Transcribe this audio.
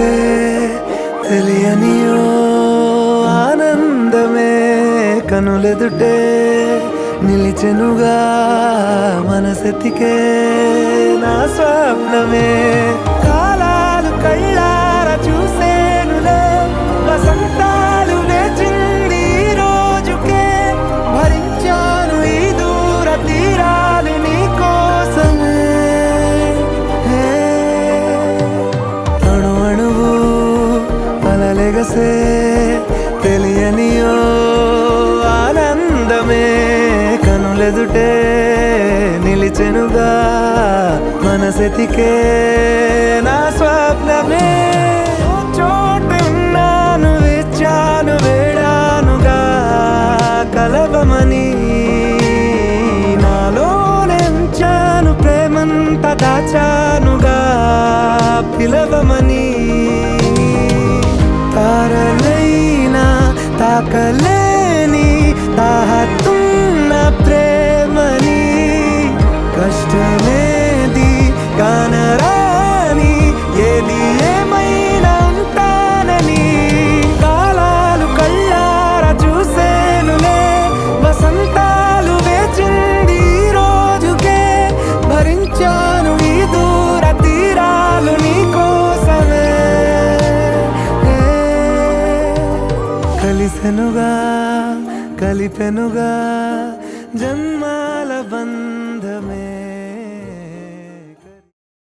కలగలిసే తెలియనియో ఆనందమే కనులెదుటే నిలిచెనుగా మనసెతికే నా స్వప్నమే కాలాలు కళ్ళార చూసేనులే వసంతాలు లేచింది ఈ రోజుకే భరించాను ఈ దూర తీరాలు నీ కోసమే అణు అణువు అలలెగసే తెలియనియో ఆనందమే కనులెదుటే నిలిచెనుగా మనసెతికే నా స్వప్నమే చోటున్నాను వేచాను వేడానుగా కలవమని నాలోనెంచాను ప్రేమంత దాచానుగా పిలవమని తారలైనా తాకలేని తాహతున్న ప్రేమని కష్టమేది కానరాని ఏది ఏమైనా ఉంటానని కాలాలు కళ్ళార చూసేనులే వసంతాలు వేచింది ఈ రోజుకే భరించాను ఈ దూర తీరాలు నీ కోసమే కలిసెనుగా కలిపెనుగా జన్మ